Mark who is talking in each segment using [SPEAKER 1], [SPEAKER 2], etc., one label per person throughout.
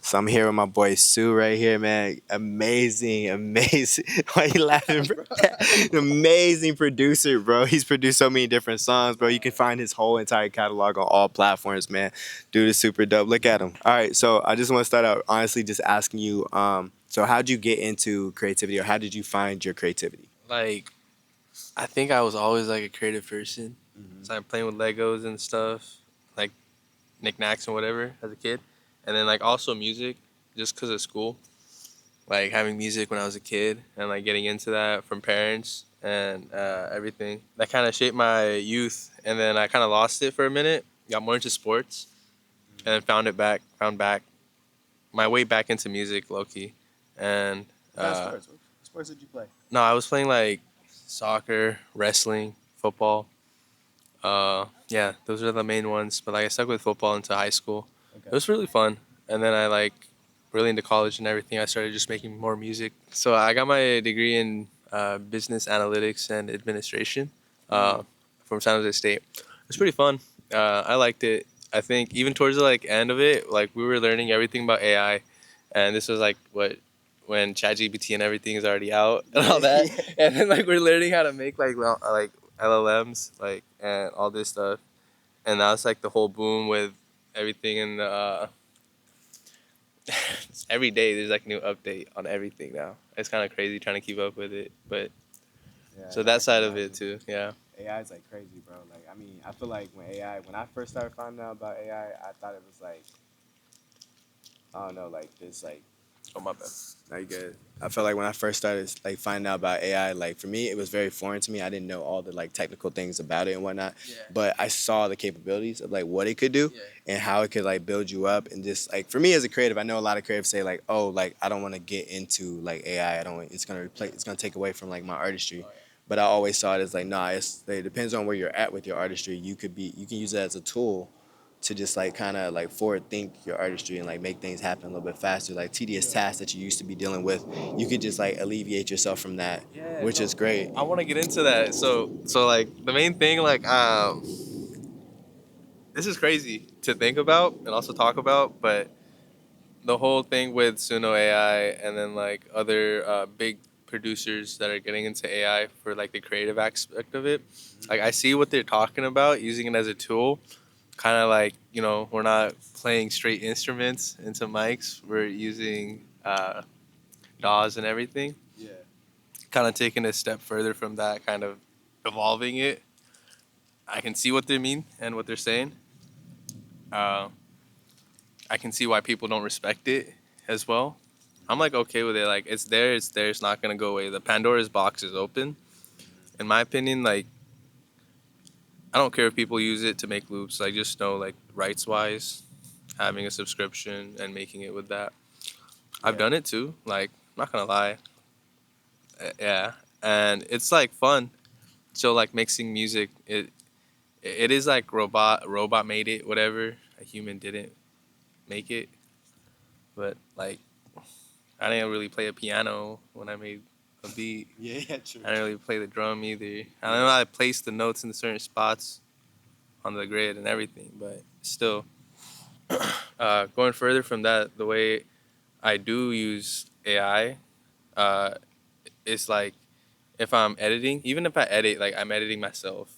[SPEAKER 1] So I'm here with my boy Su right here, man. Amazing, amazing. Why you laughing, bro? Amazing producer, bro. He's produced so many different songs, bro. You can find his whole entire catalog on all platforms, man. Dude is super dope. Look at him. All right, so I just want to start out honestly just asking you, so how'd you get into creativity or how did you find your creativity?
[SPEAKER 2] Like, I think I was always like a creative person.
[SPEAKER 1] Mm-hmm.
[SPEAKER 2] So I'm playing with Legos and stuff, like knickknacks and whatever as a kid. And then like also music, just because of school. Like having music when I was a kid and like getting into that from parents and everything. That kind of shaped my youth. And then I kind of lost it for a minute. Got more into sports and then found back my way back into music, low key. And
[SPEAKER 1] What kind of sports? What sports did you play?
[SPEAKER 2] no, I was playing like soccer, wrestling, football. Yeah, those are the main ones. But like I stuck with football into high school. It
[SPEAKER 1] Okay.
[SPEAKER 2] was really fun. And then I like really into college and everything. I started just making more music. So I got my degree in business analytics and administration uh, from San Jose State. It was pretty fun. I liked it. I think even towards the like end of it, like we were learning everything about AI, and this was like what when ChatGPT and everything is already out and all that, and then like we're learning how to make like LLMs like and all this stuff, and that was like the whole boom with everything in the. Every day there's like a new update on everything now. It's kind of crazy trying to keep up with it, but
[SPEAKER 1] Yeah,
[SPEAKER 2] so
[SPEAKER 1] I
[SPEAKER 2] that
[SPEAKER 1] can
[SPEAKER 2] side of it
[SPEAKER 1] imagine.
[SPEAKER 2] too, yeah.
[SPEAKER 1] AI is like crazy, bro. Like, I mean, I feel like when I first started finding out about AI, I thought it was like, I don't know, like this, like,
[SPEAKER 2] Oh my bad.
[SPEAKER 1] like good. I felt like when I first started like finding out about AI, like for me, it was very foreign to me. I didn't know all the like technical things about it and whatnot,
[SPEAKER 2] Yeah.
[SPEAKER 1] but I saw the capabilities of like what it could do
[SPEAKER 2] Yeah.
[SPEAKER 1] and how it could like build you up and just like for me as a creative, I know a lot of creatives say like, oh, like I don't want to get into like AI. I don't. It's gonna replace. It's gonna take away from like my artistry.
[SPEAKER 2] Oh, yeah.
[SPEAKER 1] But I always saw it as like, nah, it depends on where you're at with your artistry. You can use it as a tool to just like kind of like forward think your artistry and like make things happen a little bit faster. Like tedious tasks that you used to be dealing with, you could just like alleviate yourself from that,
[SPEAKER 2] Yeah,
[SPEAKER 1] which
[SPEAKER 2] no,
[SPEAKER 1] is great.
[SPEAKER 2] I want to get into that. So like the main thing like this is crazy to think about and also talk about, but the whole thing with Suno AI and then like other big producers that are getting into AI for like the creative aspect of it. Like I see what they're talking about using it as a tool, kind of like we're not playing straight instruments into mics, we're using DAWs and everything,
[SPEAKER 1] Yeah.
[SPEAKER 2] kind of taking a step further from that, kind of evolving it. I can see what they mean and what they're saying. uh, I can see why people don't respect it as well. I'm like okay with it, like it's there, it's not gonna go away. The Pandora's box is open in my opinion. Like I don't care if people use it to make loops, like just know like rights wise, having a subscription and making it with that. I've
[SPEAKER 1] Yeah.
[SPEAKER 2] done it too. Like, I'm not gonna lie. Yeah, and it's like fun. So like mixing music, it is like robot made it, whatever. A human didn't make it, but like I didn't really play a piano when I made a beat.
[SPEAKER 1] Yeah, yeah, true.
[SPEAKER 2] I didn't really play the drum either. I don't know how I placed the notes in certain spots on the grid and everything, but still, going further from that, the way I do use AI, uh, is like if I'm editing, even if I edit, like I'm editing myself.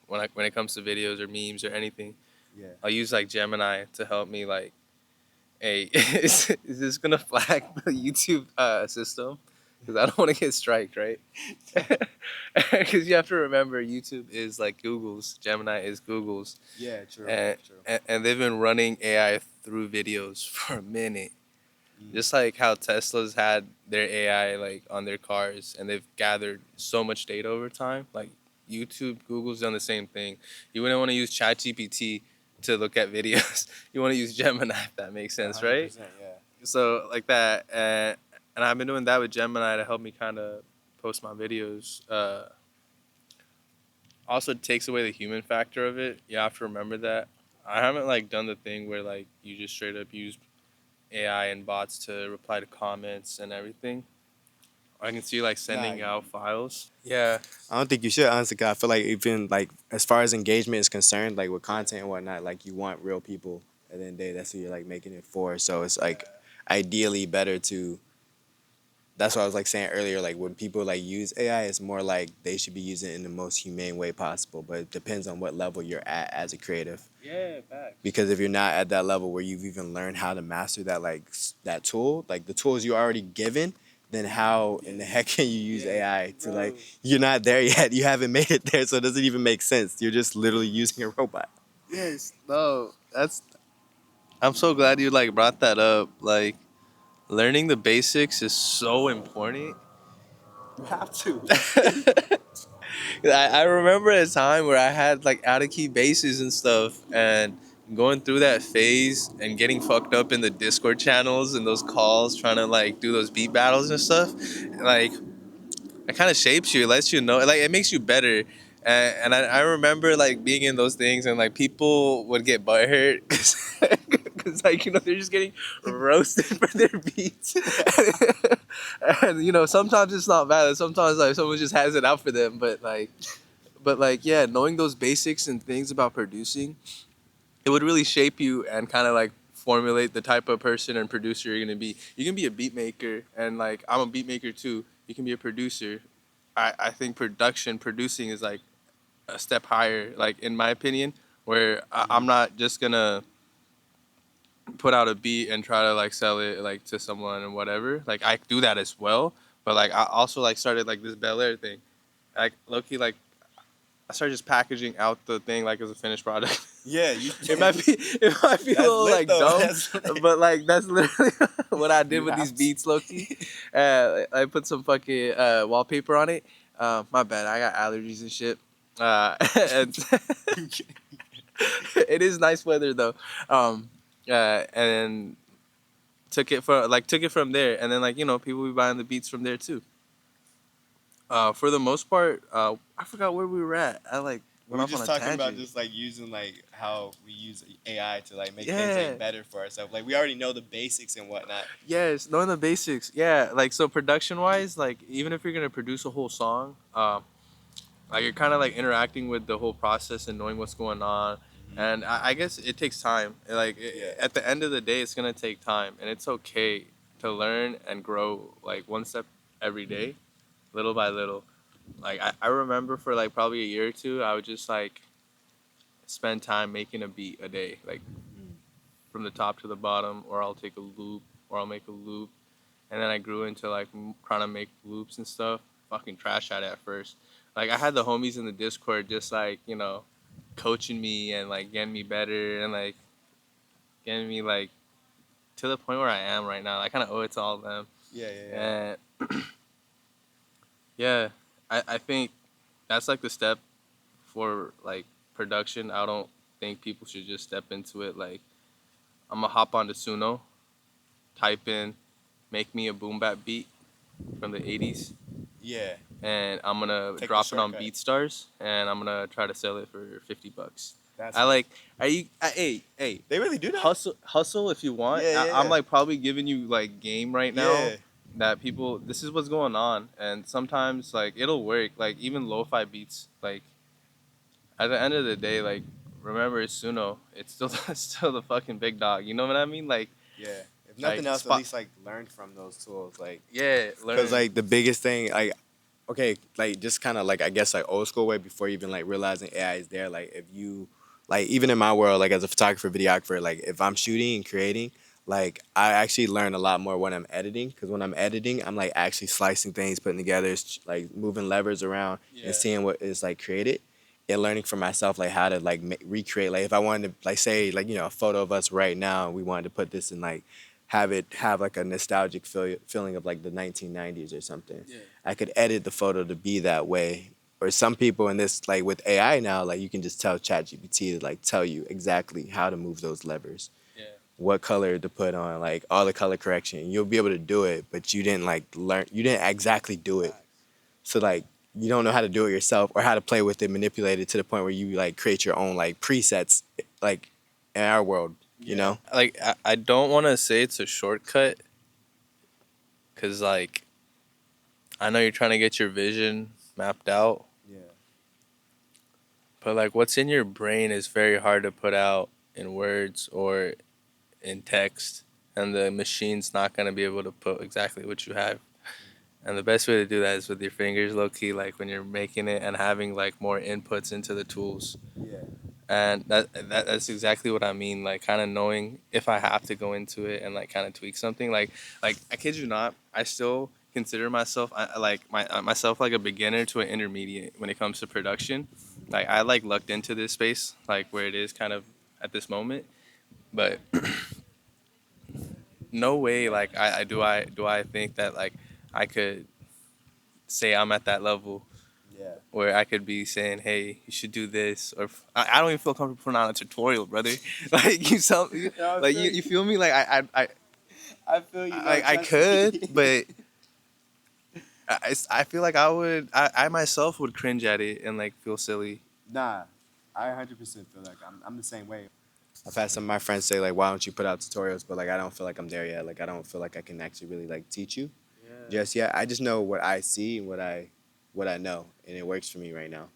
[SPEAKER 2] When it comes to videos or memes or anything,
[SPEAKER 1] Yeah.
[SPEAKER 2] I'll use like Gemini to help me. Like, hey, is this gonna flag the YouTube system? Because I don't want to get striked, right? Because you have to remember, YouTube is like Google's. Gemini is Google's,
[SPEAKER 1] Yeah, true.
[SPEAKER 2] and,
[SPEAKER 1] True.
[SPEAKER 2] and they've been running AI through videos for a minute. Just like how Tesla's had their AI like on their cars and they've gathered so much data over time. Like YouTube, Google's done the same thing. You wouldn't want to use ChatGPT to look at videos. You want to use Gemini, if that makes sense, right?
[SPEAKER 1] 100%. Yeah.
[SPEAKER 2] So like that, and I've been doing that with Gemini to help me kind of post my videos. Also takes away the human factor of it. You have to remember that. I haven't like done the thing where like you just straight up use AI and bots to reply to comments and everything. I can see like
[SPEAKER 1] Nah,
[SPEAKER 2] sending out files. Yeah.
[SPEAKER 1] I don't think you should honestly. 'Cause I feel like even like as far as engagement is concerned, like with content and whatnot, like you want real people At the end of the day, that's who you're like making it for. So it's like ideally better to. That's what I was like saying earlier. Like when people like use AI, it's more like they should be using it in the most humane way possible. But it depends on what level you're at as a creative.
[SPEAKER 2] Yeah, facts.
[SPEAKER 1] Because if you're not at that level where you've even learned how to master that that tool, like the tools you already given, then how in the heck can you use AI to like you're not there yet. You haven't made it there, so it doesn't even make sense. You're just literally using a robot.
[SPEAKER 2] Yes, no, that's. I'm so glad you like brought that up. Like, learning the basics is so important.
[SPEAKER 1] You have to.
[SPEAKER 2] I remember a time where I had like out of key basses and stuff, and going through that phase and getting fucked up in the Discord channels and those calls, trying to like do those beat battles and stuff. Like, it kind of shapes you. It lets you know. Like, it makes you better. And I remember like being in those things, and like people would get butthurt because like they're just getting roasted for their beats. And sometimes it's not bad. Sometimes like someone just has it out for them. But yeah, knowing those basics and things about producing, it would really shape you and kind of like formulate the type of person and producer you're gonna be. You can be a beat maker, and like I'm a beat maker too. You can be a producer. I think producing is like a step higher, like in my opinion, where I'm not just gonna put out a beat and try to like sell it like to someone and whatever. Like I do that as well, but like I also like started like this Bel-Air thing. Like low key, like I started just packaging out the thing like as a finished product.
[SPEAKER 1] Yeah, you.
[SPEAKER 2] It might be a little like dumb, but like that's literally what I did with these beats, low key. I put some fucking wallpaper on it. My bad, I got allergies and shit. And it is nice weather though. And took it from there, and then like people be buying the beats from there too. For the most part, I forgot where we were at. I like
[SPEAKER 1] We
[SPEAKER 2] went
[SPEAKER 1] were
[SPEAKER 2] off on
[SPEAKER 1] just
[SPEAKER 2] a
[SPEAKER 1] talking about
[SPEAKER 2] tangent.
[SPEAKER 1] just like using like how we use AI to like make things
[SPEAKER 2] Yeah.
[SPEAKER 1] like better for ourselves. Like we already know the basics and whatnot.
[SPEAKER 2] Yes, knowing the basics. Yeah, like so production wise, like even if you're gonna produce a whole song, like you're kind of like interacting with the whole process and knowing what's going on. And I guess it takes time. Like at the end of the day, it's gonna take time, and it's okay to learn and grow like one step every day, little by little. Like I remember for like probably a year or two, I would just like spend time making a beat a day, like from the top to the bottom, or I'll take a loop, or I'll make a loop, and then I grew into like trying to make loops and stuff. Fucking trash at it at first. Like I had the homies in the Discord just like coaching me and like getting me better and like getting me like to the point where I am right now. I kind of owe it to all of them.
[SPEAKER 1] Yeah.
[SPEAKER 2] And yeah, I think that's like the step for like production. I don't think people should just step into it like I'm gonna hop on to Suno, type in, make me a boom bap beat from the 80s,
[SPEAKER 1] Yeah.
[SPEAKER 2] and I'm gonna
[SPEAKER 1] Take the
[SPEAKER 2] drop it on
[SPEAKER 1] shortcut.
[SPEAKER 2] BeatStars, and I'm gonna try to sell it for $50.
[SPEAKER 1] That's
[SPEAKER 2] I like. Are you? Hey.
[SPEAKER 1] They really do that.
[SPEAKER 2] Hustle if you want.
[SPEAKER 1] Yeah,
[SPEAKER 2] I'm
[SPEAKER 1] yeah.
[SPEAKER 2] like probably giving you like game right now.
[SPEAKER 1] Yeah.
[SPEAKER 2] That people, this is what's going on, and sometimes like it'll work. Like even lo-fi beats. Like at the end of the day, like remember it's Suno. It's still it's still the fucking big dog. You know what I mean? Like
[SPEAKER 1] Yeah. If nothing
[SPEAKER 2] like,
[SPEAKER 1] else, at least like learn from those tools. Like
[SPEAKER 2] yeah, learn.
[SPEAKER 1] because like the biggest thing, like okay, like just kind of like I guess like old school way before even like realizing AI is there. Like if you like even in my world, like as a photographer, videographer, like if I'm shooting and creating, like I actually learn a lot more when I'm editing because when I'm editing, I'm like actually slicing things, putting together, like moving levers around and seeing what is like created. And learning for myself like how to like recreate like if I wanted to like say like a photo of us right now and we wanted to put this in like have like a nostalgic feeling of like the 1990s or something.
[SPEAKER 2] Yeah.
[SPEAKER 1] I could edit the photo to be that way. Or some people in this like with AI now, like you can just tell ChatGPT to like tell you exactly how to move those levers,
[SPEAKER 2] Yeah.
[SPEAKER 1] what color to put on, like all the color correction. You'll be able to do it, but you didn't like learn. You didn't exactly do it. So like you don't know how to do it yourself or how to play with it, manipulate it to the point where you like create your own like presets, like in our world. You know?
[SPEAKER 2] Like I don't want to say it's a shortcut, cause like I know you're trying to get your vision mapped out,
[SPEAKER 1] Yeah.
[SPEAKER 2] but like what's in your brain is very hard to put out in words or in text, and the machine's not gonna be able to put exactly what you have. And the best way to do that is with your fingers, low key, like when you're making it and having like more inputs into the tools.
[SPEAKER 1] Yeah.
[SPEAKER 2] And that's exactly what I mean. Like kind of knowing if I have to go into it and like kind of tweak something. Like I kid you not, I still consider myself myself like a beginner to an intermediate when it comes to production. Like I like lucked into this space, like where it is kind of at this moment. But no way, like I think that like I could say I'm at that level
[SPEAKER 1] Yeah.
[SPEAKER 2] where I could be saying, "Hey, you should do this," or I don't even feel comfortable putting on a tutorial, brother. Like you, tell me,
[SPEAKER 1] No, I
[SPEAKER 2] like
[SPEAKER 1] feel
[SPEAKER 2] you feel me? Like
[SPEAKER 1] I feel you, bro.
[SPEAKER 2] I
[SPEAKER 1] Trust me.
[SPEAKER 2] could, but I feel like I would, I myself would cringe at it and like feel silly.
[SPEAKER 1] Nah, I 100% feel like I'm the same way. I've had some of my friends say like, "Why don't you put out tutorials?" But like, I don't feel like I'm there yet. Like, I don't feel like I can actually really like teach you just yet. I just know what I see and what I know, and it works for me right now.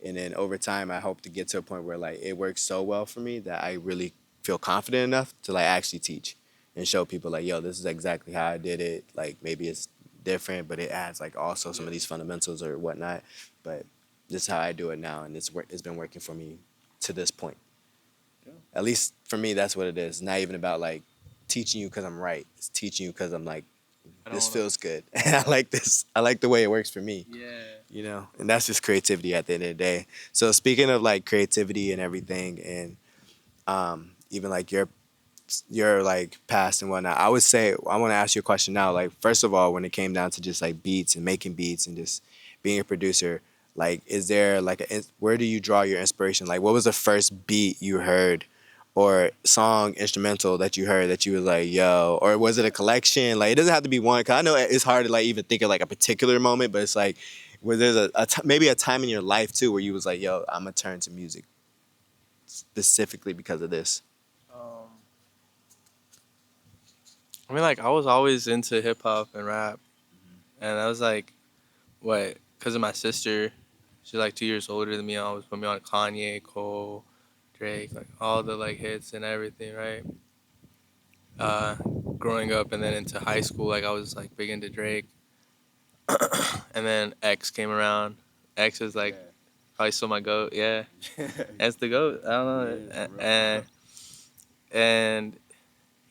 [SPEAKER 1] And then over time, I hope to get to a point where like it works so well for me that I really feel confident enough to like actually teach and show people like, "Yo, this is exactly how I did it." Like maybe it's different, but it adds like also some of these fundamentals or whatnot. But this is how I do it now, and it's been working for me to this point. At least for me, that's what it is. It's not even about like teaching you because I'm right. It's teaching you because I'm like,
[SPEAKER 2] I don't
[SPEAKER 1] this
[SPEAKER 2] wanna-
[SPEAKER 1] feels good. And I like this. I like the way it works for me.
[SPEAKER 2] Yeah.
[SPEAKER 1] You know, and that's just creativity at the end of the day. So speaking of like creativity and everything, and even like your like past and whatnot, I would say I want to ask you a question now. Like first of all, when it came down to just like beats and making beats and just being a producer, like is there like where do you draw your inspiration? Like what was the first beat you heard? Or song instrumental that you heard that you was like, yo, or was it a collection? Like, it doesn't have to be one, cause I know it's hard to like even think of like a particular moment, but it's like, where there's maybe a time in your life too where you was like, yo, I'm gonna turn to music specifically because of this.
[SPEAKER 2] Um, I mean, like I was always into hip hop and rap, and I was like, what? Because of my sister, she's like 2 years older than me. I always put me on Kanye, Cole, Drake, like all the like hits and everything, right? Uh, Growing up and then into high school, like I was like big into Drake, and then X came around. X is like probably still my goat. Yeah, that's the goat. I don't know. And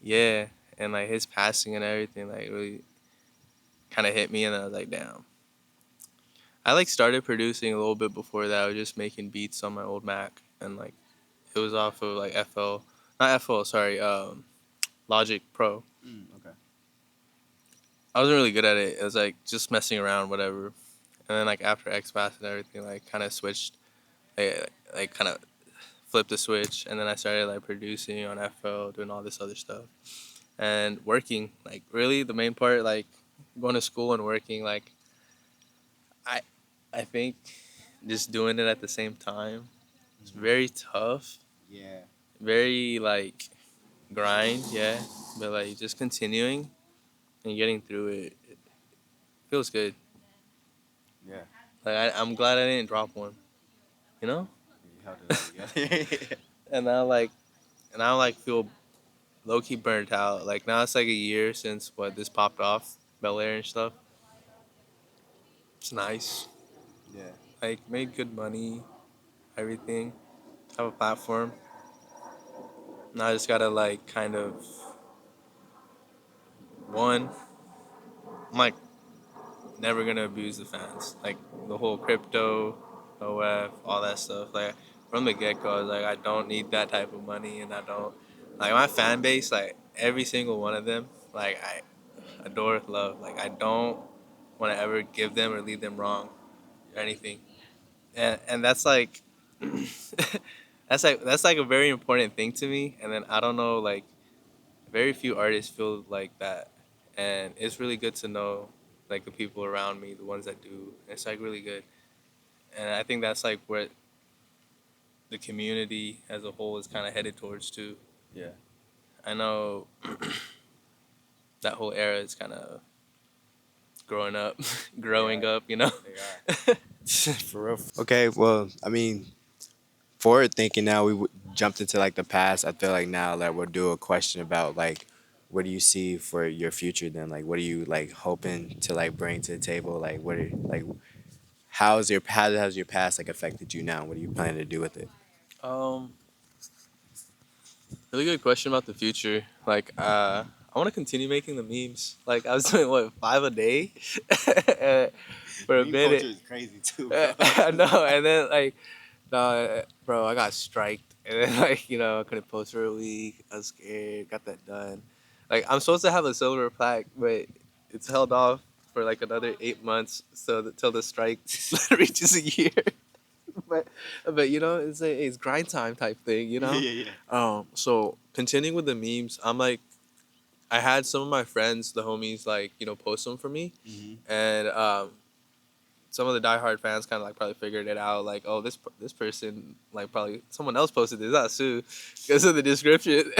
[SPEAKER 2] yeah, and like his passing and everything like really kind of hit me, and then I was like, damn. I like started producing a little bit before that. I was just making beats on my old Mac, and like it was off of like FL, not FL, sorry, Logic Pro.
[SPEAKER 1] Okay.
[SPEAKER 2] I wasn't really good at it. It was like just messing around, whatever. And then like after XPath and everything, like kind of switched, like kind of flipped the switch, and then I started like producing on FL, doing all this other stuff, and working. Like really, the main part, like going to school and working. Like I, I think just doing it at the same time, it's very tough,
[SPEAKER 1] Yeah.
[SPEAKER 2] very like grind, yeah. But like just continuing and getting through it, it feels good.
[SPEAKER 1] Yeah.
[SPEAKER 2] Like I'm glad I didn't drop one, you know.
[SPEAKER 1] You held it all together.
[SPEAKER 2] And now like feel low key burnt out. Like now it's like a year since what this popped off, Bel-Air and stuff. It's nice.
[SPEAKER 1] Yeah.
[SPEAKER 2] Like made good money, everything. Have a platform. Now I just gotta like kind of one. I'm like never gonna abuse the fans. Like the whole crypto, OF, all that stuff. Like from the get go, I was like I don't need that type of money, and I don't like my fan base. Like every single one of them, like I adore, love. Like I don't want to ever give them or lead them wrong or anything. And that's like that's like a very important thing to me. And then I don't know, like very few artists feel like that, and it's really good to know like the people around me, the ones that do. It's like really good, and I think that's like where the community as a whole is kind of headed towards too.
[SPEAKER 1] Yeah.
[SPEAKER 2] I know that whole era is kind of growing up, growing
[SPEAKER 1] Yeah.
[SPEAKER 2] up, you know.
[SPEAKER 1] They are. For real. Okay, well, I mean, forward thinking now, jumped into like the past. I feel like now that we'll do a question about like, what do you see for your future? Then like, what are you like hoping to like bring to the table? Like, what are like, how has your past like affected you now? What are you planning to do with it?
[SPEAKER 2] Um, Really good question about the future. Like, I want to continue making the memes. Like, I was doing what 5 a day for a
[SPEAKER 1] Meme culture
[SPEAKER 2] minute.
[SPEAKER 1] is crazy too, bro.
[SPEAKER 2] I know, and then like, no, bro, I got striked, and then like, I couldn't post for a week. I was scared. Got that done. Like, I'm supposed to have a silver plaque, but it's held off for like another 8 months, so till the strike reaches a year. but it's grind time type thing,
[SPEAKER 1] Yeah.
[SPEAKER 2] So continuing with the memes, I'm like, I had some of my friends, the homies, like, post them for me, and some of the diehard fans kind of like probably figured it out, like, oh, this person, like, probably someone else posted this, not Sue, because of the description.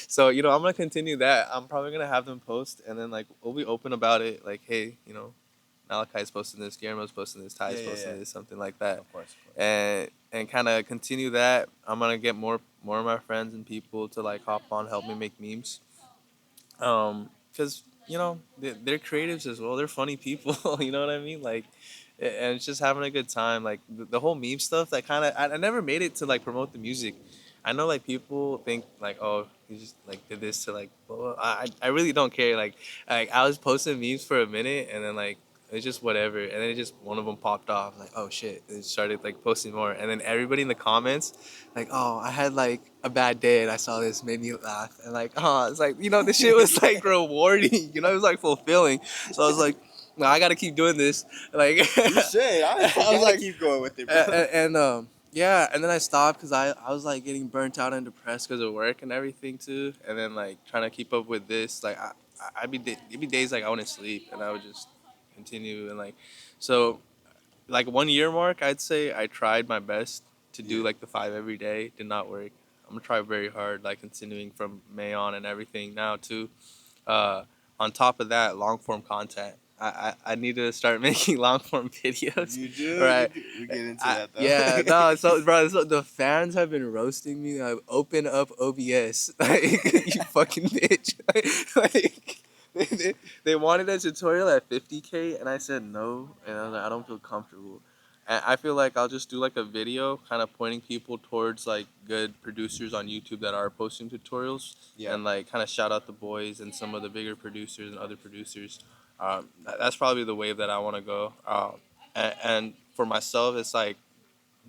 [SPEAKER 2] So I'm gonna continue that. I'm probably gonna have them post, and then like we'll be open about it, like, hey, Malachi's posting this, Guillermo's posting this, Ty's posting this, something like that.
[SPEAKER 1] Of course.
[SPEAKER 2] And kind of continue that. I'm gonna get more of my friends and people to like hop on, help me make memes. Because they're creatives as well. They're funny people. You know what I mean? Like, and it's just having a good time. Like the whole meme stuff. That kind of I never made it to like promote the music. I know like people think like, oh, he just like did this to like blah, blah. I really don't care. Like I was posting memes for a minute, and then like it's just whatever, and then it just one of them popped off, like, oh shit, and it started like posting more, and then everybody in the comments like, oh, I had like a bad day and I saw this, made me laugh, and like, oh, it's like, this shit was like rewarding, it was like fulfilling. So I was like, no, I gotta keep doing this, like.
[SPEAKER 1] You should. I was like, keep going with it, bro.
[SPEAKER 2] Yeah, and then I stopped because I was like getting burnt out and depressed because of work and everything too, and then like trying to keep up with this, like it'd be days like I wouldn't sleep, and I would just continue, and like, so like 1 year mark, I'd say I tried my best to do like the 5 every day. Did not work. I'm gonna try very hard, like continuing from May on and everything now too. On top of that, long form content. I need to start making long form videos.
[SPEAKER 1] You do,
[SPEAKER 2] right?
[SPEAKER 1] We get into that though.
[SPEAKER 2] Yeah, no. So, bro, the fans have been roasting me. Like, open up OBS, like, you fucking bitch. like they wanted a tutorial at 50K, and I said no, and I was like, I don't feel comfortable. And I feel like I'll just do like a video, kind of pointing people towards like good producers on YouTube that are posting tutorials, and like kind of shout out the boys and some of the bigger producers and other producers. That's probably the wave that I want to go. And for myself, it's like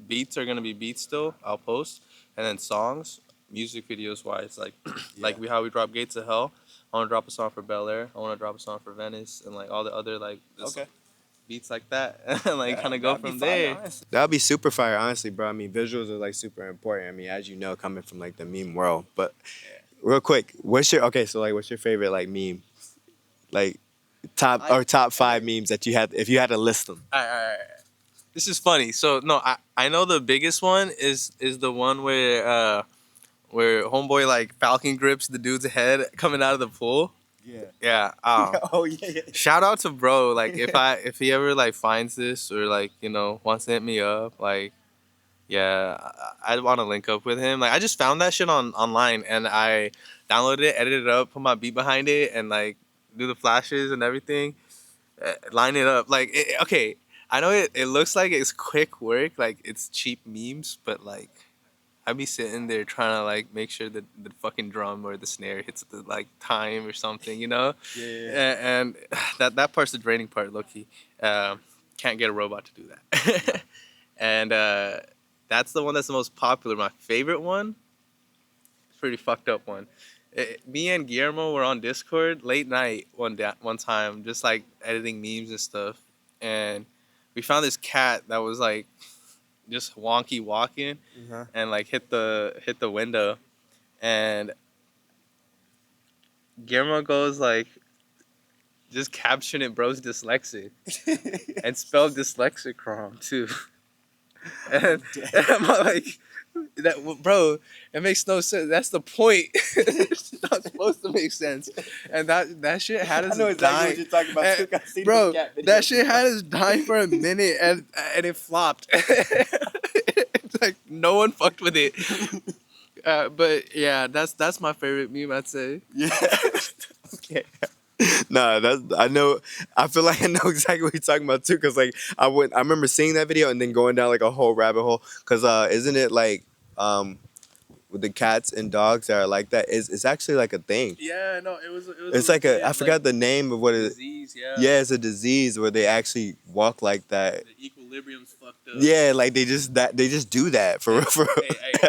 [SPEAKER 2] beats are gonna be beats still. I'll post, and then songs, music videos wise, like like how we drop Gates of Hell. I want to drop a song for Bel-Air. I want to drop a song for Venice, and like all the other like beats like that, and like kind of go from there.
[SPEAKER 1] That'd be super fire, honestly, bro. I mean, visuals are like super important. I mean, as you know, coming from like the meme world. But real quick, what's your favorite like meme, like top 5 memes that you had if you had to list them?
[SPEAKER 2] All right. This is funny. So no, I know the biggest one is the one where homeboy like Falcon grips the dude's head coming out of the pool. Yeah.
[SPEAKER 1] Oh yeah.
[SPEAKER 2] Shout out to bro. Like if he ever like finds this or like wants to hit me up, like, yeah, I'd want to link up with him. Like I just found that shit online, and I downloaded it, edited it up, put my beat behind it, and like do the flashes and everything, line it up. Like okay, I know it looks like it's quick work, like it's cheap memes, but like I'd be sitting there trying to like make sure that the fucking drum or the snare hits the like time or something,
[SPEAKER 1] Yeah.
[SPEAKER 2] And that part's the draining part, low-key. Can't get a robot to do that. And that's the one that's the most popular. My favorite one, it's a pretty fucked up one. Me and Guillermo were on Discord late night one time, just like editing memes and stuff, and we found this cat that was like just wonky walking, and like hit the window, and Guillermo goes like, just caption it, bro's dyslexic, and spelled dyslexic wrong too. And I'm like, bro, it makes no sense. That's the point. It's not supposed to make sense. And that shit had us dying.
[SPEAKER 1] I know exactly what you're talking about.
[SPEAKER 2] And, bro, that shit had us dying for a minute, and it flopped. like no one fucked with it. But yeah, that's my favorite meme, I'd say.
[SPEAKER 1] Yeah. Okay. Nah, that's I know. I feel like I know exactly what you're talking about too. Cause like I remember seeing that video and then going down like a whole rabbit hole. Cause isn't it like with the cats and dogs that are like that? It's actually like a thing.
[SPEAKER 2] Yeah, no, it was.
[SPEAKER 1] It's like I forgot the name of what it is.
[SPEAKER 2] Disease, yeah.
[SPEAKER 1] Yeah, it's a disease where they actually walk like that.
[SPEAKER 2] The equilibrium's fucked up.
[SPEAKER 1] Yeah, like they just do that for real. For real.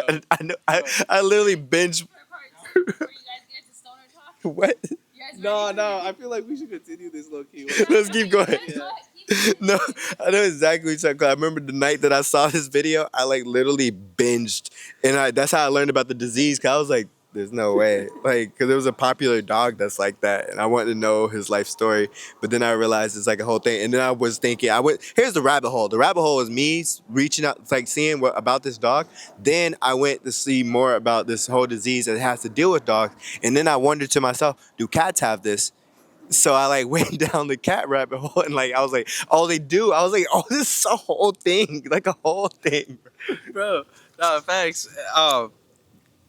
[SPEAKER 2] Hey,
[SPEAKER 1] I know. I literally binge.
[SPEAKER 3] Were you guys get to stoner talk?
[SPEAKER 1] What?
[SPEAKER 3] You guys
[SPEAKER 2] No,
[SPEAKER 3] ready?
[SPEAKER 2] no, I feel like we should continue this low key.
[SPEAKER 1] Let's keep going.
[SPEAKER 2] Yeah.
[SPEAKER 1] No, I know exactly what you're talking about. I remember the night that I saw this video, I like literally binged, and that's how I learned about the disease. Cause I was like, "There's no way," like, cause there was a popular dog that's like that, and I wanted to know his life story. But then I realized it's like a whole thing, and then I was thinking, here's the rabbit hole. The rabbit hole is me reaching out, like seeing what about this dog. Then I went to see more about this whole disease that has to deal with dogs, and then I wondered to myself, do cats have this? So I like went down the cat rabbit hole and like I was like, oh, they do. I was like, oh, this is a whole thing, like a whole thing.
[SPEAKER 2] Bro, no, thanks.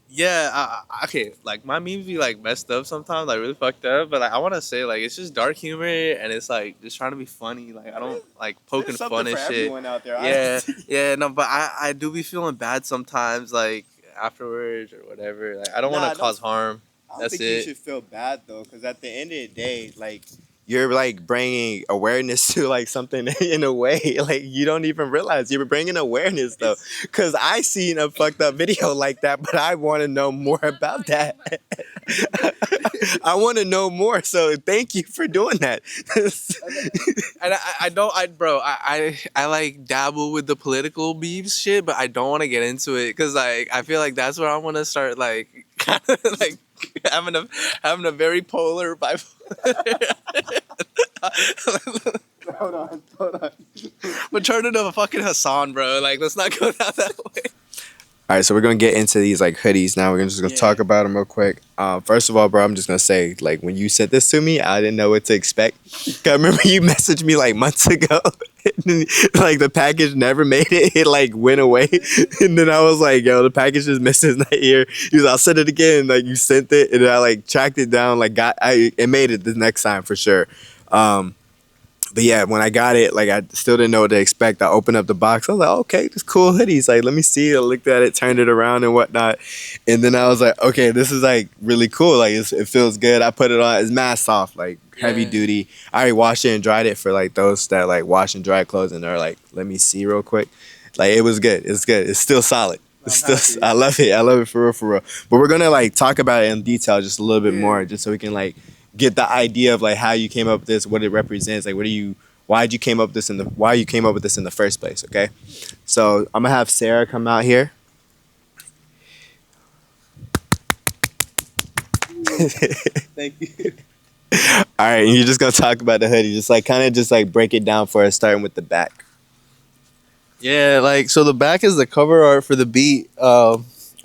[SPEAKER 2] Yeah, okay, like my memes be like messed up sometimes, like really fucked up, but like I want to say like it's just dark humor and it's like just trying to be funny. Like I don't like poking fun and shit.
[SPEAKER 1] Out there,
[SPEAKER 2] Yeah, yeah, no, but I do be feeling bad sometimes, like afterwards or whatever. Like I don't want to cause harm.
[SPEAKER 1] I don't
[SPEAKER 2] That's
[SPEAKER 1] think
[SPEAKER 2] it.
[SPEAKER 1] you should feel bad though, because at the end of the day, like you're like bringing awareness to like something in a way, like you don't even realize you're bringing awareness though. Because I seen a fucked up video like that, but I want to know more about that. I want to know more, so thank you for doing that.
[SPEAKER 2] And I like dabble with the political memes shit, but I don't want to get into it because like I feel like that's where I want to start like kind of like having a very polar bipolar.
[SPEAKER 1] Hold on.
[SPEAKER 2] But turn into a fucking Hassan, bro. Like let's not go down that way.
[SPEAKER 1] All right, so we're gonna get into these like hoodies now. We're just gonna talk about them real quick. First of all, bro, I'm just gonna say, like, when you sent this to me, I didn't know what to expect. 'Cause I remember you messaged me like months ago, and then, like the package never made it. It like went away, and then I was like, "Yo, the package is missing that here." He was, "I'll send it again." Like you sent it, and I like tracked it down. Like it made it the next time for sure. But yeah, when I got it, like I still didn't know what to expect. I opened up the box. I was like, okay, this cool hoodies. Like, let me see. I looked at it, turned it around and whatnot. And then I was like, okay, this is like really cool. Like it feels good. I put it on. It's mad soft, like heavy duty. I already washed it and dried it for like those that like wash and dry clothes and they're like, let me see real quick. Like it was good. It's good. It's still solid. It's still, I love it. I love it for real, for real. But we're gonna like talk about it in detail just a little bit more, just so we can like get the idea of like how you came up with this, what it represents, like why you came up with this in the first place, okay? So I'm gonna have Sarah come out here.
[SPEAKER 2] Thank you.
[SPEAKER 1] All right, and you're just gonna talk about the hoodie, just like break it down for us, starting with the back.
[SPEAKER 2] Yeah, like so the back is the cover art for the beat.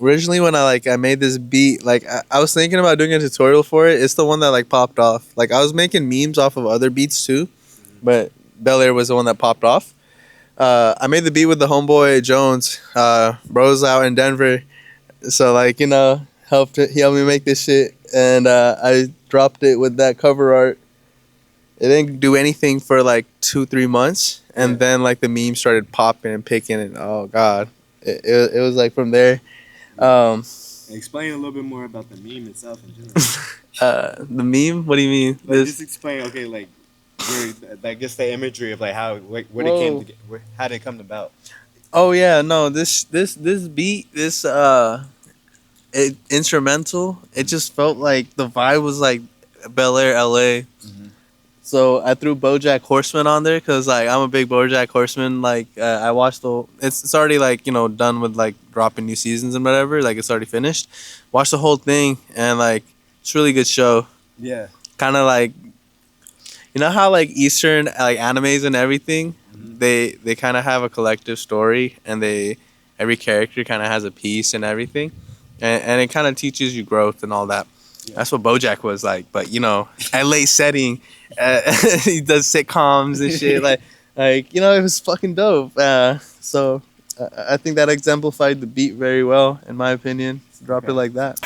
[SPEAKER 2] Originally when I made this beat, like I was thinking about doing a tutorial for it. It's the one that like popped off. Like I was making memes off of other beats too, but Bel-Air was the one that popped off. I made the beat with the homeboy Jones, bros out in Denver. So like, you know, he helped me make this shit, and I dropped it with that cover art. It didn't do anything for like 2-3 months, and then like the meme started popping and picking, and oh god, it was like from there.
[SPEAKER 1] Explain a little bit more about the meme itself in general.
[SPEAKER 2] The meme? What do you mean?
[SPEAKER 1] Like, just explain, okay, like just the imagery of like how it came to how did it come about?
[SPEAKER 2] Oh yeah, no, this beat, this instrumental, it just felt like the vibe was like Bel-Air, LA. So I threw BoJack Horseman on there because like I'm a big BoJack Horseman. Like I watched it's already like, you know, done with like dropping new seasons and whatever. Like it's already finished. Watched the whole thing and like it's a really good show.
[SPEAKER 1] Yeah.
[SPEAKER 2] Kind of like, you know how like Eastern like animes and everything, they kind of have a collective story and every character kind of has a piece and everything, and it kind of teaches you growth and all that. Yeah. That's what BoJack was like, but you know, LA setting. He does sitcoms and shit. like you know, it was fucking dope. So I think that exemplified the beat very well, in my opinion. Drop it like that.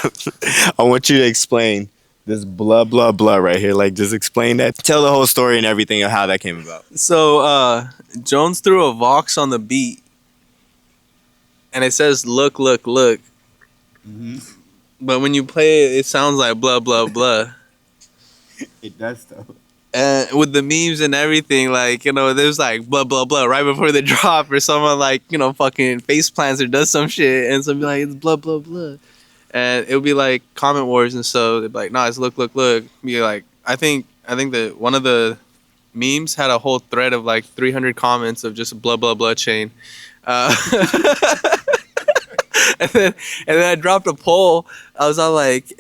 [SPEAKER 1] I want you to explain this blah blah blah right here. Like, just explain that. Tell the whole story and everything of how that came about.
[SPEAKER 2] So Jones threw a Vox on the beat, and it says "look, look, look." But when you play it, it sounds like blah blah blah.
[SPEAKER 1] It does though.
[SPEAKER 2] And with the memes and everything, like, you know, there's like blah blah blah right before the drop, or someone like, you know, fucking face plants or does some shit, and so be like, it's blah blah blah, and it'll be like comment wars and so they'd be like, nah, it's look look look. Be like, I think that one of the memes had a whole thread of like 300 comments of just a blah blah blah chain. And then I dropped a poll. I was on like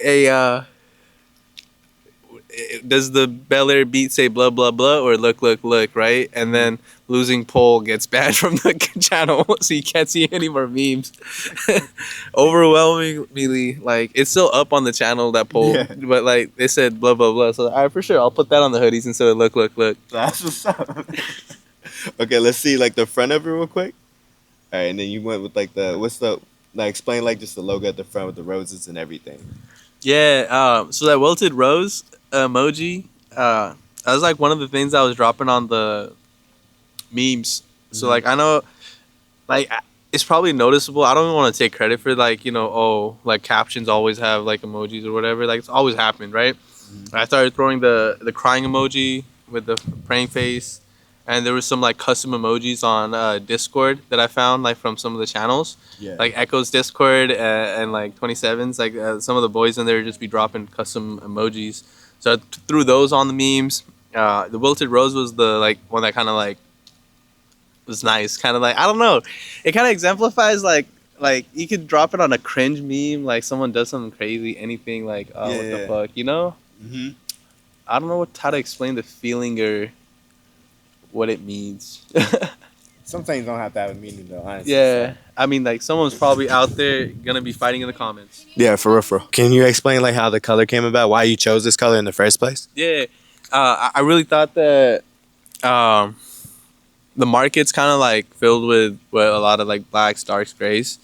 [SPEAKER 2] does the Bel-Air beat say blah blah blah or look look look, right? And then losing poll gets banned from the channel, so you can't see any more memes. Overwhelmingly, like, it's still up on the channel, that poll, but like they said blah blah blah. So for sure I'll put that on the hoodies instead of look look look.
[SPEAKER 1] That's what's up. Okay, let's see like the front of it real quick. All right, and then you went with like explain like just the logo at the front with the roses and everything.
[SPEAKER 2] Yeah, so that wilted rose emoji, that was like one of the things I was dropping on the memes. So like, I know, like, it's probably noticeable. I don't even want to take credit for, like, you know, like captions always have like emojis or whatever. Like, it's always happened, right? I started throwing the crying emoji with the praying face, and there was some like custom emojis on Discord that I found like from some of the channels, like Echo's Discord and like 27's. Like some of the boys in there just be dropping custom emojis. So I threw those on the memes. The wilted rose was the like one that kind of like was nice. Kind of like, I don't know, it kind of exemplifies like you could drop it on a cringe meme, like someone does something crazy, anything like what the fuck, you know? I don't know how to explain the feeling or what it means.
[SPEAKER 1] Some things don't have to have a meaning though, honestly.
[SPEAKER 2] Yeah, I mean, like, someone's probably out there gonna be fighting in the comments.
[SPEAKER 1] Yeah, for real. Can you explain like how the color came about? Why you chose this color in the first place?
[SPEAKER 2] Yeah, I really thought that the market's kind of like filled with a lot of like blacks, darks, grays.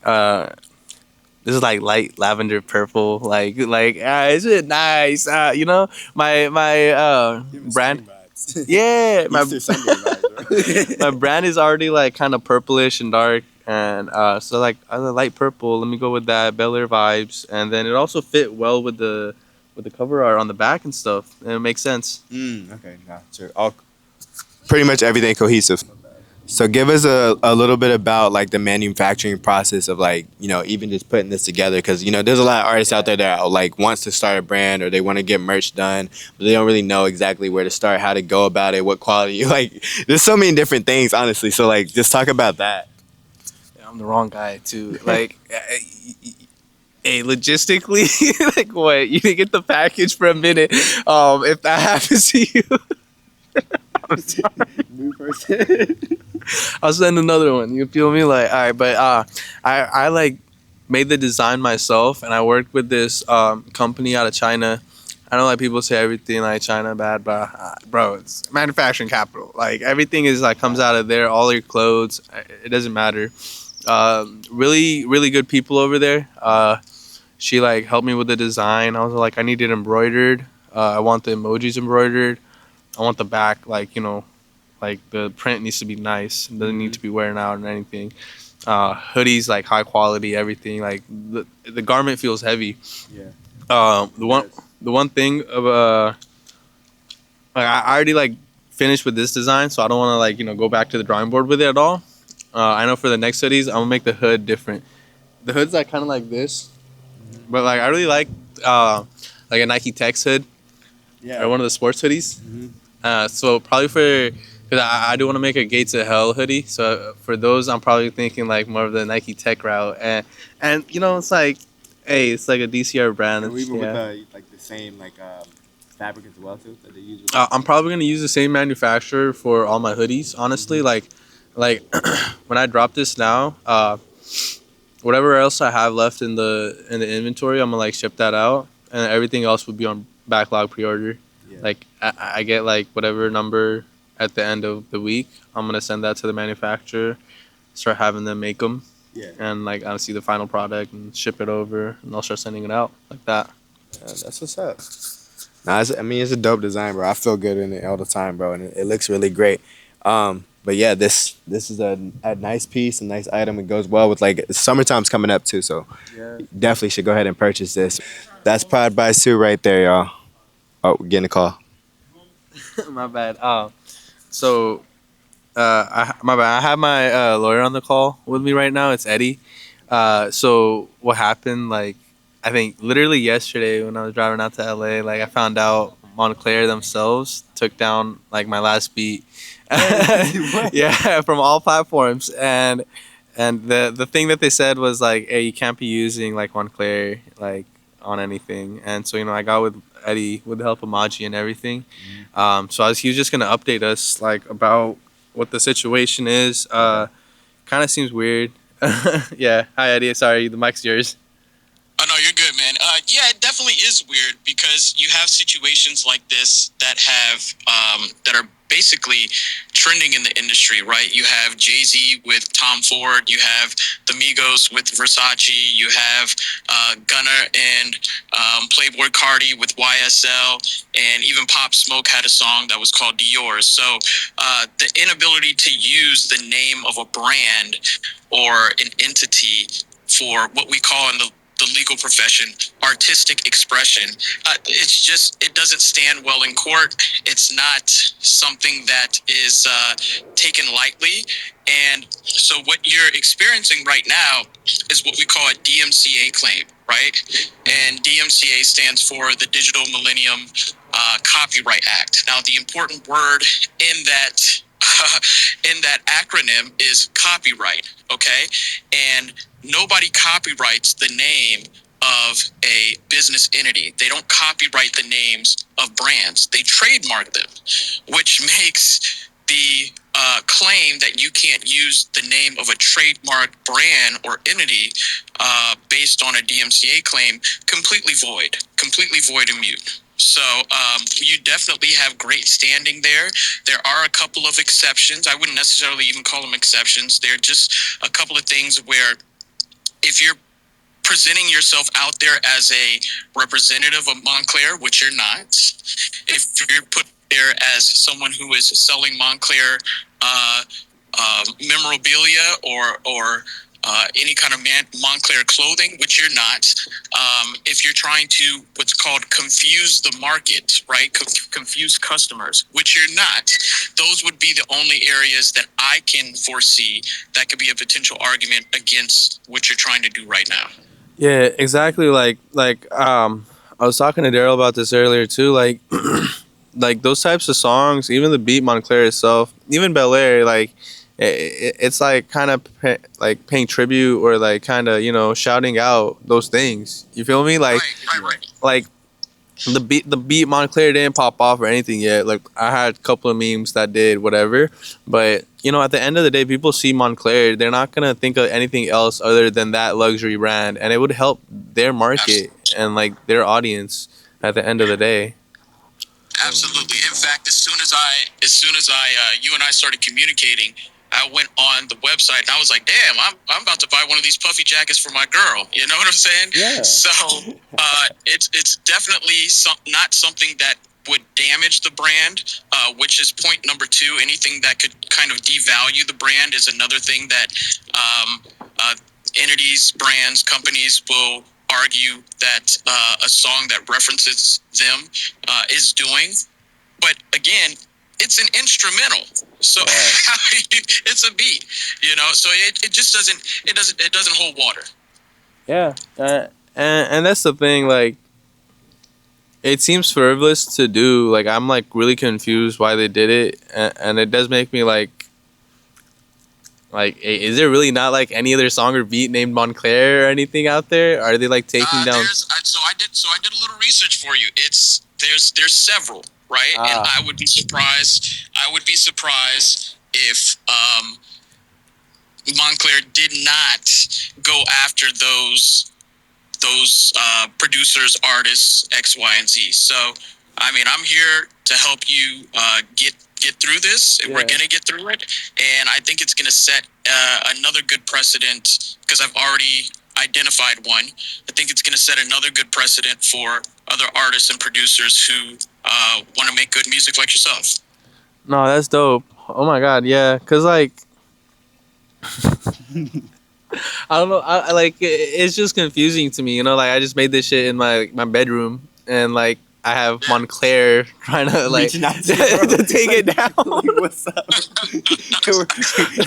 [SPEAKER 2] This is like light lavender purple, is it nice? You know, my brand. Yeah, my brand is already like kind of purplish and dark, and so like I like light purple. Let me go with that Bel-Air vibes, and then it also fit well with the cover art on the back and stuff, and it makes sense.
[SPEAKER 1] Okay, sure. All pretty much everything cohesive. So give us a little bit about like the manufacturing process of like, you know, even just putting this together, because, you know, there's a lot of artists out there that like wants to start a brand or they want to get merch done, but they don't really know exactly where to start, how to go about it, what quality. Like, there's so many different things, honestly. So like, just talk about that.
[SPEAKER 2] Yeah, I'm the wrong guy too. Like, hey, logistically, like, what, you didn't get the package for a minute. If that happens to you, I'm sorry.
[SPEAKER 1] New person.
[SPEAKER 2] I'll send another one. You feel me? Like, all right, but I like made the design myself, and I worked with this company out of China. I know like people say everything like China bad, but bro, it's manufacturing capital. Like, everything is like comes out of there. All your clothes, it doesn't matter. Really, really good people over there. She like helped me with the design. I was like, I need it embroidered. I want the emojis embroidered. I want the back, like, you know, like the print needs to be nice. It doesn't need to be wearing out or anything. Hoodies, like high quality, everything. Like the garment feels heavy. Yeah. The one thing of like, I already like finished with this design, so I don't want to like, you know, go back to the drawing board with it at all. I know for the next hoodies, I'm gonna make the hood different. The hood's like kind of like this, but like I really like a Nike Tex hood. Yeah. Or one of the sports hoodies. So probably because I do want to make a Gates of Hell hoodie. So for those, I'm probably thinking like more of the Nike Tech route. And you know, it's like, hey, it's like a DCR brand.
[SPEAKER 1] And even with the same fabric as well too that they use.
[SPEAKER 2] I'm probably gonna use the same manufacturer for all my hoodies. Honestly, like when I drop this now, whatever else I have left in the inventory, I'm gonna like ship that out, and everything else would be on backlog pre-order. Yeah. Like I get like whatever number at the end of the week, I'm gonna send that to the manufacturer, start having them make them.
[SPEAKER 1] Yeah.
[SPEAKER 2] And like I'll see the final product and ship it over, and I'll start sending it out like that.
[SPEAKER 1] That's what's up. Nah, I mean, it's a dope design, bro. I feel good in it all the time, bro, and it looks really great. But yeah, this is a nice piece, a nice item. It goes well with like summertime's coming up too, so
[SPEAKER 2] Yeah.
[SPEAKER 1] definitely should go ahead and purchase this. That's ProdBySu right there, y'all. Oh, we're getting a call.
[SPEAKER 2] My bad. So my bad. I have my lawyer on the call with me right now. It's Eddie. So what happened? Like, I think literally yesterday when I was driving out to LA, like I found out Moncler themselves took down like my last beat. Yeah, from all platforms, and the thing that they said was like, hey, you can't be using like Moncler like on anything. And so I got with Eddie with the help of Maji and everything. So he was just gonna update us like about what the situation is. Kind of seems weird. Yeah. Hi, Eddie. Sorry, the mic's yours.
[SPEAKER 4] Oh no, you're good, man. Yeah, it definitely is weird because you have situations like this that have that are basically trending in the industry, right? You have Jay-Z with Tom Ford, you have the Migos with Versace, you have Gunna and Playboy Cardi with YSL, and even Pop Smoke had a song that was called Dior. So the inability to use the name of a brand or an entity for what we call in the legal profession artistic expression, it doesn't stand well in court. It's not something that is taken lightly. And so what you're experiencing right now is what we call a DMCA claim, right? And DMCA stands for the Digital Millennium Copyright Act. Now, the important word in that acronym is copyright, okay? And nobody copyrights the name of a business entity. They don't copyright the names of brands. They trademark them, which makes the claim that you can't use the name of a trademark brand or entity based on a DMCA claim completely void and mute. So you definitely have great standing there. There are a couple of exceptions. I wouldn't necessarily even call them exceptions. They're just a couple of things where if you're presenting yourself out there as a representative of Moncler, which you're not, if you're put there as someone who is selling Moncler memorabilia or any kind of Moncler clothing, which you're not, if you're trying to what's called confuse the market, right? Confuse customers, which you're not, those would be the only areas that I can foresee that could be a potential argument against what you're trying to do right now.
[SPEAKER 2] Yeah, exactly. I was talking to Darrell about this earlier too. Like, like those types of songs, even the beat Moncler itself, even Bel-Air, like it's like kind of like paying tribute or like kind of shouting out those things. You feel me? Like,
[SPEAKER 4] Right.
[SPEAKER 2] like the beat Moncler didn't pop off or anything yet. Like I had a couple of memes that did whatever, but at the end of the day, people see Moncler, they're not gonna think of anything else other than that luxury brand, and it would help their market and like their audience at the end of the day.
[SPEAKER 4] Absolutely. In fact, as soon as you and I started communicating, I went on the website and I was like, "Damn, I'm about to buy one of these puffy jackets for my girl." You know what I'm saying?
[SPEAKER 1] Yeah.
[SPEAKER 4] So it's definitely not something that would damage the brand, which is point number two. Anything that could kind of devalue the brand is another thing that entities, brands, companies will argue that a song that references them is doing. But again, it's an instrumental, so it's a beat, So it just doesn't hold water.
[SPEAKER 2] Yeah, and that's the thing. Like, it seems frivolous to do. Like, I'm like really confused why they did it, and it does make me like, is there really not like any other song or beat named Moncler or anything out there? Are they like taking down?
[SPEAKER 4] So I did a little research for you. There's several, right? And I would be surprised if Moncler did not go after those producers, artists, X, Y, and Z. So I mean, I'm here to help you get through this. Yeah. We're gonna get through it, and I think it's gonna set another good precedent because I've already identified one. I think it's going to set another good precedent for other artists and producers who want to make good music like yourself.
[SPEAKER 2] No, that's dope. Oh my god, yeah. Cause like, I don't know. I like it's just confusing to me. You know, like I just made this shit in my bedroom, and like I have Moncler trying to like
[SPEAKER 1] Reaching out to you, bro.
[SPEAKER 2] to take it down.
[SPEAKER 1] Like, what's up?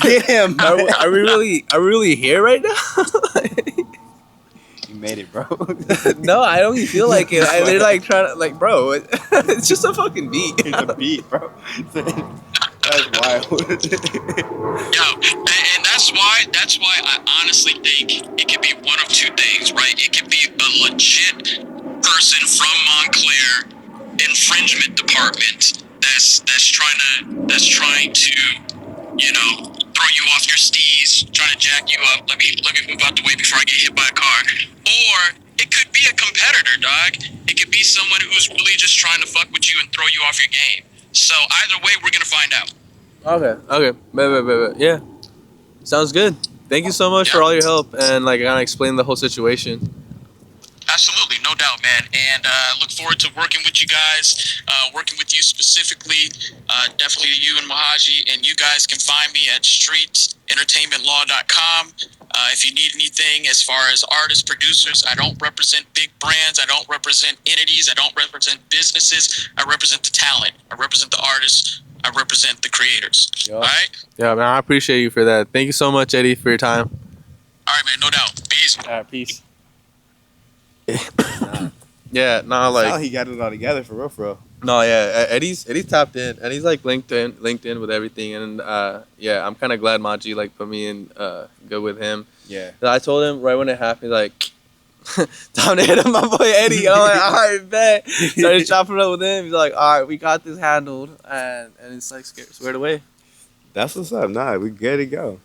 [SPEAKER 1] Get him.
[SPEAKER 2] Are we really here right now?
[SPEAKER 1] You made it, bro.
[SPEAKER 2] No, I don't even feel like it. They're like trying to like, bro. It's just a fucking beat.
[SPEAKER 1] It's a beat, bro. That's wild.
[SPEAKER 4] Yo, and that's why I honestly think it could be one of two things, right? It could be a legit person from Moncler infringement department that's trying to, you know, throw you off your steez, trying to jack you up. Let me move out the way before I get hit by a car. Or it could be a competitor, dog. It could be someone who's really just trying to fuck with you and throw you off your game. So either way, we're gonna find out.
[SPEAKER 2] Okay. Bet. Yeah. Sounds good. Thank you so much for all your help and like kind of explain the whole situation.
[SPEAKER 4] Absolutely, no doubt, man. And look forward to working with you guys, working with you specifically. Definitely you and Mahaji. And you guys can find me at streetentertainmentlaw.com. If you need anything as far as artists, producers, I don't represent big brands. I don't represent entities. I don't represent businesses. I represent the talent. I represent the artists. I represent the creators.
[SPEAKER 2] Yep.
[SPEAKER 4] All right?
[SPEAKER 2] Yeah, man, I appreciate you for that. Thank you so much, Eddie, for your time.
[SPEAKER 4] All right, man, no doubt. Peace.
[SPEAKER 2] All right, peace. Yeah, no, like
[SPEAKER 1] he got it all together for real.
[SPEAKER 2] no, yeah. Eddie's tapped in. Eddie's like linked in with everything, and yeah, I'm kind of glad Maji like put me in good with him.
[SPEAKER 1] Yeah.
[SPEAKER 2] I told him right when it happened, like time to hit up my boy Eddie. I'm like, all right, bet. Started chopping up with him. He's like, all right, we got this handled, and it's like squared away.
[SPEAKER 1] That's what's up. Nah, we good to go.